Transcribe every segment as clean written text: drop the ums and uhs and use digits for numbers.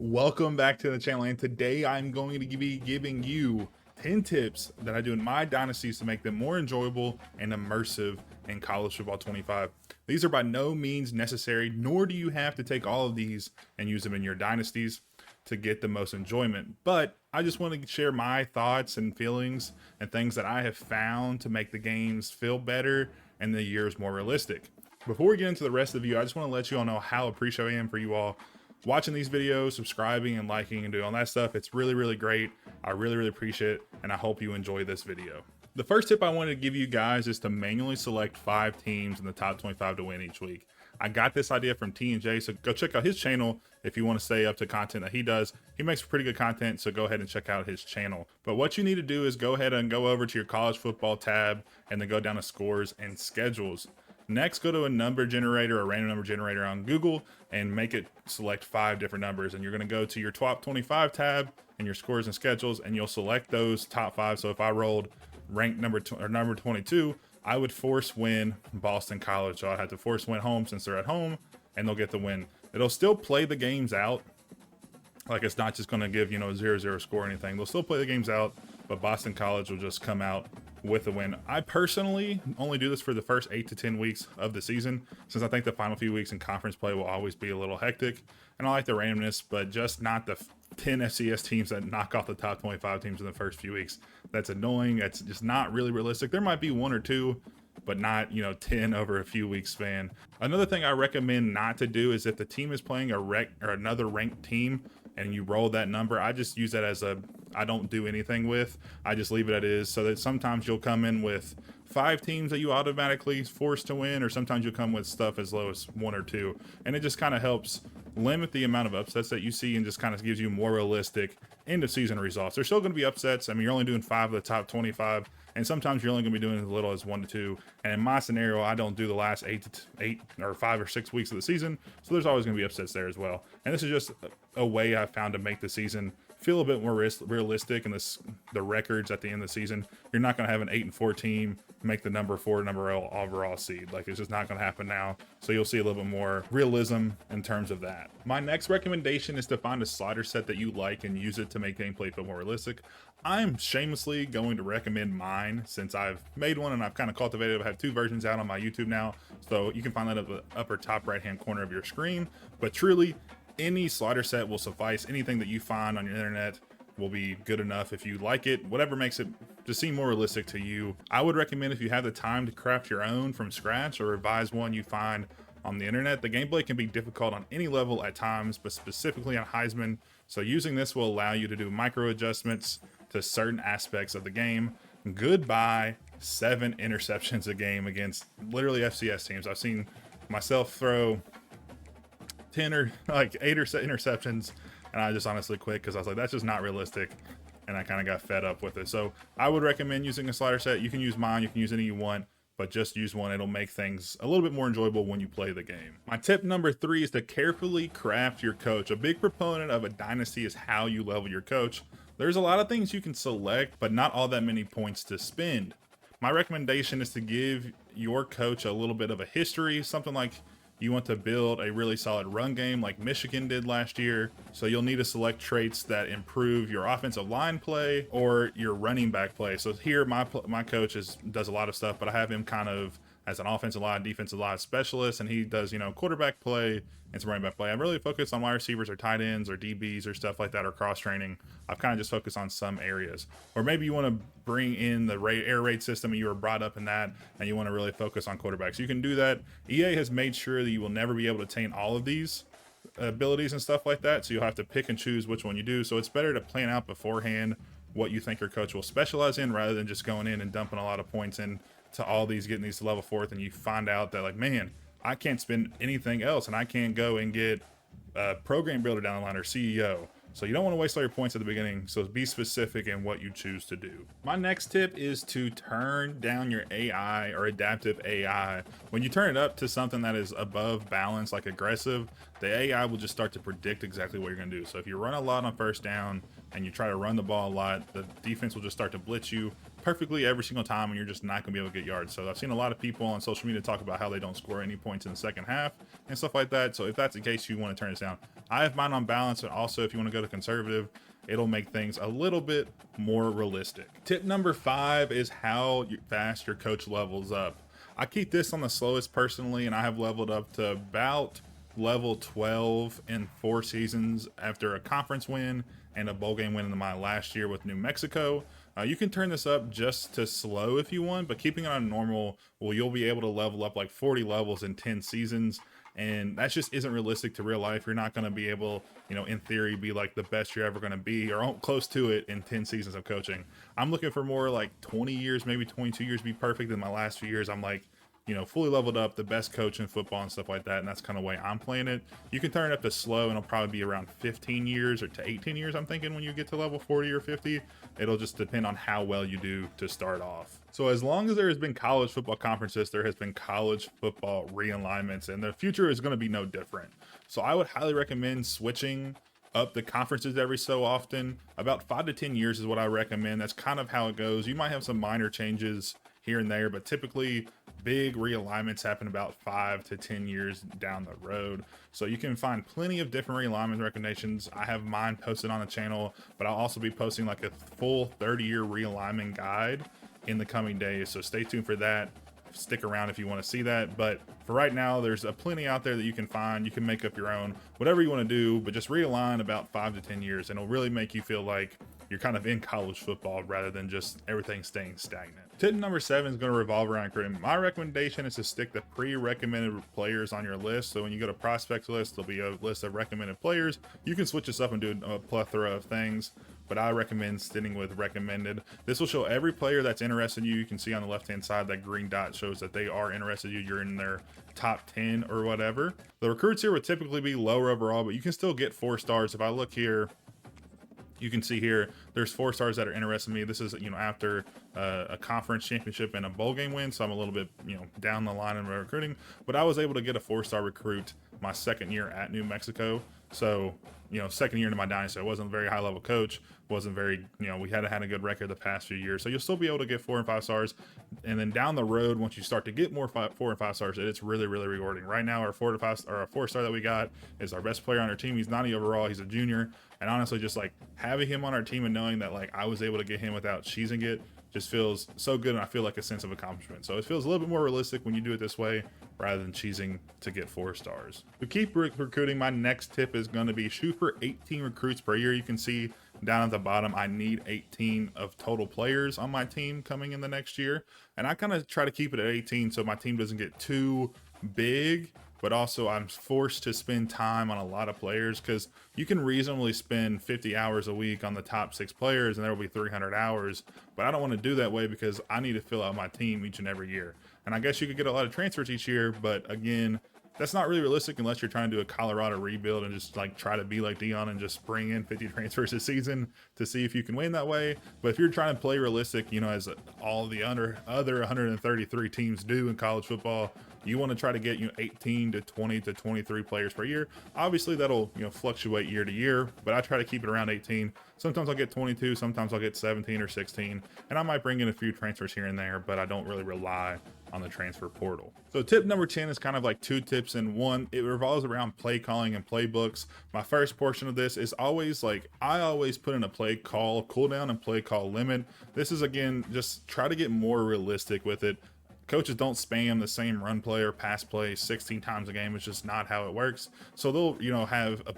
Welcome back to the channel, and today I'm going to be giving you 10 tips that I do in my dynasties to make them more enjoyable and immersive in college football 25. These are by no means necessary, nor do you have to take all of these and use them in your dynasties to get the most enjoyment, but I just want to share my thoughts and feelings and things that I have found to make the games feel better and the years more realistic. Before we get into the rest of the video, I just want to let you all know how appreciative I am for you all watching these videos, subscribing and liking and doing all that stuff. It's really great. I really appreciate it, and I hope you enjoy this video. The first tip I wanted to give you guys is to manually select 5 teams in the top 25 to win each week. I got this idea from T&J, so go check out his channel if you want to stay up to content that he does. He makes pretty good content, so go ahead and check out his channel. But what you need to do is go ahead and go over to your college football tab and then go down to scores and schedules. Next, go to a number generator, a random number generator on Google, and make it select 5 different numbers. And you're going to go to your top 25 tab and your scores and schedules, and you'll select those top 5. So if I rolled ranked number 22, I would force win Boston College. So I had to force win home since they're at home, and they'll get the win. It'll still play the games out. Like, it's not just going to give, a 0-0 score or anything. They'll still play the games out, but Boston College will just come out with a win. I personally only do this for the first 8 to 10 weeks of the season, since I think the final few weeks in conference play will always be a little hectic. And I like the randomness, but just not the 10 FCS teams that knock off the top 25 teams in the first few weeks. That's annoying. That's just not really realistic. There might be 1 or 2, but not 10 over a few weeks span. Another thing I recommend not to do is if the team is playing another ranked team and you roll that number, I just use that as I don't do anything with. I just leave it as is, so that sometimes you'll come in with 5 teams that you automatically force to win, or sometimes you'll come with stuff as low as 1 or 2, and it just kind of helps limit the amount of upsets that you see and just kind of gives you more realistic end of season results. There's still going to be upsets. I mean, you're only doing 5 of the top 25, and sometimes you're only going to be doing as little as 1 to 2. And in my scenario, I don't do the last 8 or 5 or 6 weeks of the season, so there's always going to be upsets there as well. And this is just a way I found to make the season feel a bit more realistic, and the records at the end of the season. You're not going to have an 8-4 team make the number 4 overall seed. Like, it's just not going to happen now. So you'll see a little bit more realism in terms of that. My next recommendation is to find a slider set that you like and use it to make gameplay feel more realistic. I'm shamelessly going to recommend mine, since I've made one and I've kind of cultivated it. I have 2 versions out on my YouTube now, so you can find that at the upper top right hand corner of your screen. But truly, any slider set will suffice. Anything that you find on your internet will be good enough if you like it. Whatever makes it just seem more realistic to you. I would recommend, if you have the time to craft your own from scratch or revise one you find on the internet. The gameplay can be difficult on any level at times, but specifically on Heisman. So using this will allow you to do micro adjustments to certain aspects of the game. Goodbye 7 interceptions a game against literally FCS teams. I've seen myself throw 10 or like 8 or 7 interceptions, and I just honestly quit because I was like, that's just not realistic, and I kind of got fed up with it. So I would recommend using a slider set. You can use mine, you can use any you want, but just use one. It'll make things a little bit more enjoyable when you play the game. My tip number 3 is to carefully craft your coach. A big proponent of a dynasty is how you level your coach. There's a lot of things you can select, but not all that many points to spend. My recommendation is to give your coach a little bit of a history, something like you want to build a really solid run game like Michigan did last year. So you'll need to select traits that improve your offensive line play or your running back play. So here my coach does a lot of stuff, but I have him kind of as an offensive line, defensive line specialist, and he does, quarterback play and some running back play. I'm really focused on wide receivers or tight ends or DBs or stuff like that, or cross training. I've kind of just focused on some areas. Or maybe you want to bring in the air raid system and you were brought up in that and you want to really focus on quarterbacks. You can do that. EA has made sure that you will never be able to attain all of these abilities and stuff like that, so you'll have to pick and choose which one you do. So it's better to plan out beforehand what you think your coach will specialize in, rather than just going in and dumping a lot of points in to all these, getting these to level 4th, and you find out that, like, man, I can't spend anything else and I can't go and get a program builder down the line or CEO. So you don't want to waste all your points at the beginning, so be specific in what you choose to do. My next tip is to turn down your AI or adaptive AI. When you turn it up to something that is above balance, like aggressive, the AI will just start to predict exactly what you're going to do. So if you run a lot on first down and you try to run the ball a lot, the defense will just start to blitz you perfectly every single time, and you're just not going to be able to get yards. So I've seen a lot of people on social media talk about how they don't score any points in the second half and stuff like that. So if that's the case, you want to turn this down. I have mine on balance, and also if you want to go to conservative, it'll make things a little bit more realistic. Tip number 5 is how fast your coach levels up. I keep this on the slowest personally, and I have leveled up to about level 12 in 4 seasons after a conference win and a bowl game win in my last year with New Mexico. You can turn this up just to slow if you want, but keeping it on normal, well, you'll be able to level up like 40 levels in 10 seasons. And that just isn't realistic to real life. You're not going to be able, in theory, be like the best you're ever going to be or close to it in 10 seasons of coaching. I'm looking for more like 20 years, maybe 22 years to be perfect. In my last few years, I'm like, fully leveled up, the best coach in football and stuff like that. And that's kind of the way I'm playing it. You can turn it up to slow, and it'll probably be around 15 years or to 18 years, I'm thinking, when you get to level 40 or 50. It'll just depend on how well you do to start off. So as long as there has been college football conferences, there has been college football realignments, and the future is going to be no different. So I would highly recommend switching up the conferences every so often. About 5 to 10 years is what I recommend. That's kind of how it goes. You might have some minor changes here and there, but typically big realignments happen about 5 to 10 years down the road. So you can find plenty of different realignment recommendations. I have mine posted on the channel, but I'll also be posting like a full 30-year realignment guide in the coming days. So stay tuned for that. Stick around if you want to see that. But for right now, there's a plenty out there that you can find. You can make up your own, whatever you want to do, but just realign about 5 to 10 years, and it'll really make you feel like you're kind of in college football rather than just everything staying stagnant. Tip number 7 is going to revolve around recruiting. My recommendation is to stick the pre-recommended players on your list. So when you go to prospects list, there'll be a list of recommended players. You can switch this up and do a plethora of things, but I recommend sticking with recommended. This will show every player that's interested in you. You can see on the left-hand side that green dot shows that they are interested in you. You're in their top 10 or whatever. The recruits here would typically be lower overall, but you can still get 4 stars. If I look here, you can see here, there's 4 stars that are interested in me. This is, after a conference championship and a bowl game win. So I'm a little bit, down the line in my recruiting, but I was able to get a 4-star recruit my second year at New Mexico. So, second year into my Dynasty. I wasn't a very high level coach, wasn't very, we hadn't had a good record the past few years. So you'll still be able to get 4 and 5 stars. And then down the road, once you start to get more 4 and 5 stars, it's really, really rewarding. Right now, our 4 to 5 or our 4-star that we got is our best player on our team. He's 90 overall. He's a junior. And honestly, just like having him on our team and knowing that like I was able to get him without cheesing it just feels so good, and I feel like a sense of accomplishment. So it feels a little bit more realistic when you do it this way rather than cheesing to get 4 stars. To keep recruiting, my next tip is going to be shoot for 18 recruits per year. You can see down at the bottom, I need 18 of total players on my team coming in the next year. And I kind of try to keep it at 18 so my team doesn't get too big, but also I'm forced to spend time on a lot of players, because you can reasonably spend 50 hours a week on the top 6 players and there will be 300 hours, but I don't want to do that way because I need to fill out my team each and every year. And I guess you could get a lot of transfers each year, but again, that's not really realistic unless you're trying to do a Colorado rebuild and just like try to be like Dion and just bring in 50 transfers a season to see if you can win that way. But if you're trying to play realistic, as all the other 133 teams do in college football, you want to try to get 18 to 20 to 23 players per year. Obviously that'll fluctuate year to year, but I try to keep it around 18. Sometimes I'll get 22, sometimes I'll get 17 or 16, and I might bring in a few transfers here and there, but I don't really rely on the transfer portal. So tip number 10 is kind of like 2 tips in one. It revolves around play calling and playbooks. My first portion of this is always like, I always put in a play call cooldown and play call limit. This is, again, just try to get more realistic with it. Coaches don't spam the same run play or pass play 16 times a game. It's just not how it works. So they'll have a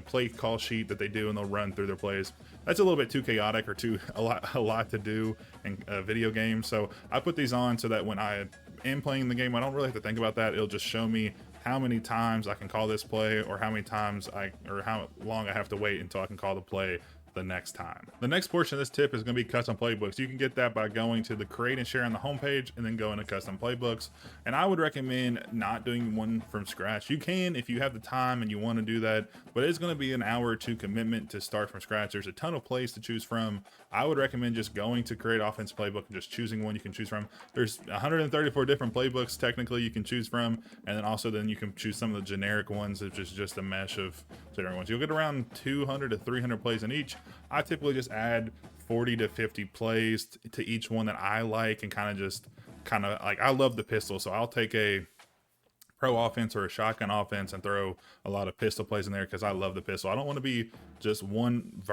play call sheet that they do, and they'll run through their plays. That's a little bit too chaotic or a lot to do in a video game. So I put these on so that when I am playing the game, I don't really have to think about that. It'll just show me how many times I can call this play, or how many times or how long I have to wait until I can call the play the next time. The next portion of this tip is going to be custom playbooks. You can get that by going to the create and share on the homepage and then go into custom playbooks. And I would recommend not doing one from scratch. You can if you have the time and you want to do that, but it's going to be an hour or 2 commitment to start from scratch. There's a ton of plays to choose from. I would recommend just going to create offense playbook and just choosing one you can choose from. There's 134 different playbooks technically you can choose from, and then you can choose some of the generic ones, which is just a mesh of generic ones. You'll get around 200 to 300 plays in each. I typically just add 40 to 50 plays to each one that I like, and kind of like, I love the pistol, so I'll take a pro offense or a shotgun offense and throw a lot of pistol plays in there because I love the pistol. I don't want to be just one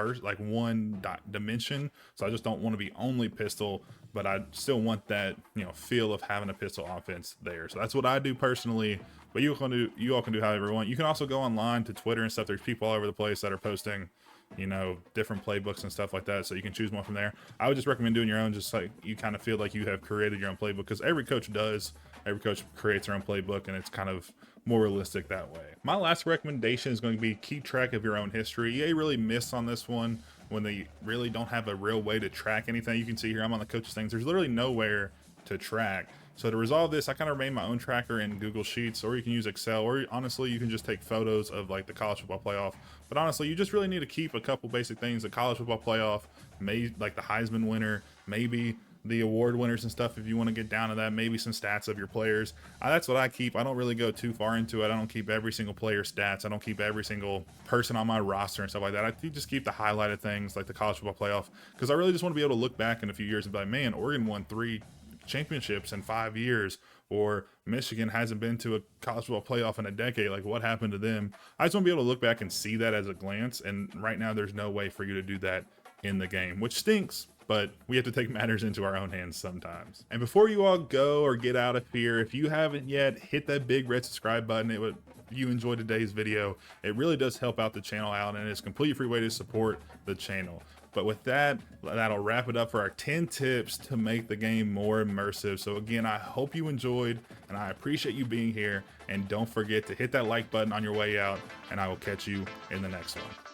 dimension, so I just don't want to be only pistol, but I still want that, you know, feel of having a pistol offense there. So that's what I do personally. But you all can do however you want. You can also go online to Twitter and stuff. There's people all over the place that are posting, you know, different playbooks and stuff like that, so you can choose one from there. I would just recommend doing your own, just like you kind of feel like you have created your own playbook, because every coach does. Every coach creates their own playbook, and it's kind of more realistic that way. My last recommendation is going to be keep track of your own history. EA really missed on this one when they really don't have a real way to track anything. You can see here I'm on the coaches things. There's literally nowhere to track. So to resolve this, I kind of made my own tracker in Google Sheets, or you can use Excel, or honestly, you can just take photos of like the college football playoff. But honestly, you just really need to keep a couple basic things: the college football playoff, maybe like the Heisman winner, maybe the award winners and stuff if you want to get down to that, maybe some stats of your players. That's what I keep. I don't really go too far into it. I don't keep every single player's stats. I don't keep every single person on my roster and stuff like that. I just keep the highlighted things like the college football playoff, because I really just want to be able to look back in a few years and be like, man, Oregon won 3 championships in 5 years, or Michigan hasn't been to a college football playoff in a decade. Like, what happened to them? I just want to be able to look back and see that as a glance, and right now there's no way for you to do that in the game, which stinks, but we have to take matters into our own hands sometimes. And before you all go or get out of here, if you haven't yet, hit that big red subscribe button. If you enjoyed today's video, it really does help out the channel out, and it's a completely free way to support the channel. But with that, that'll wrap it up for our 10 tips to make the game more immersive. So again, I hope you enjoyed, and I appreciate you being here. And don't forget to hit that like button on your way out, and I will catch you in the next one.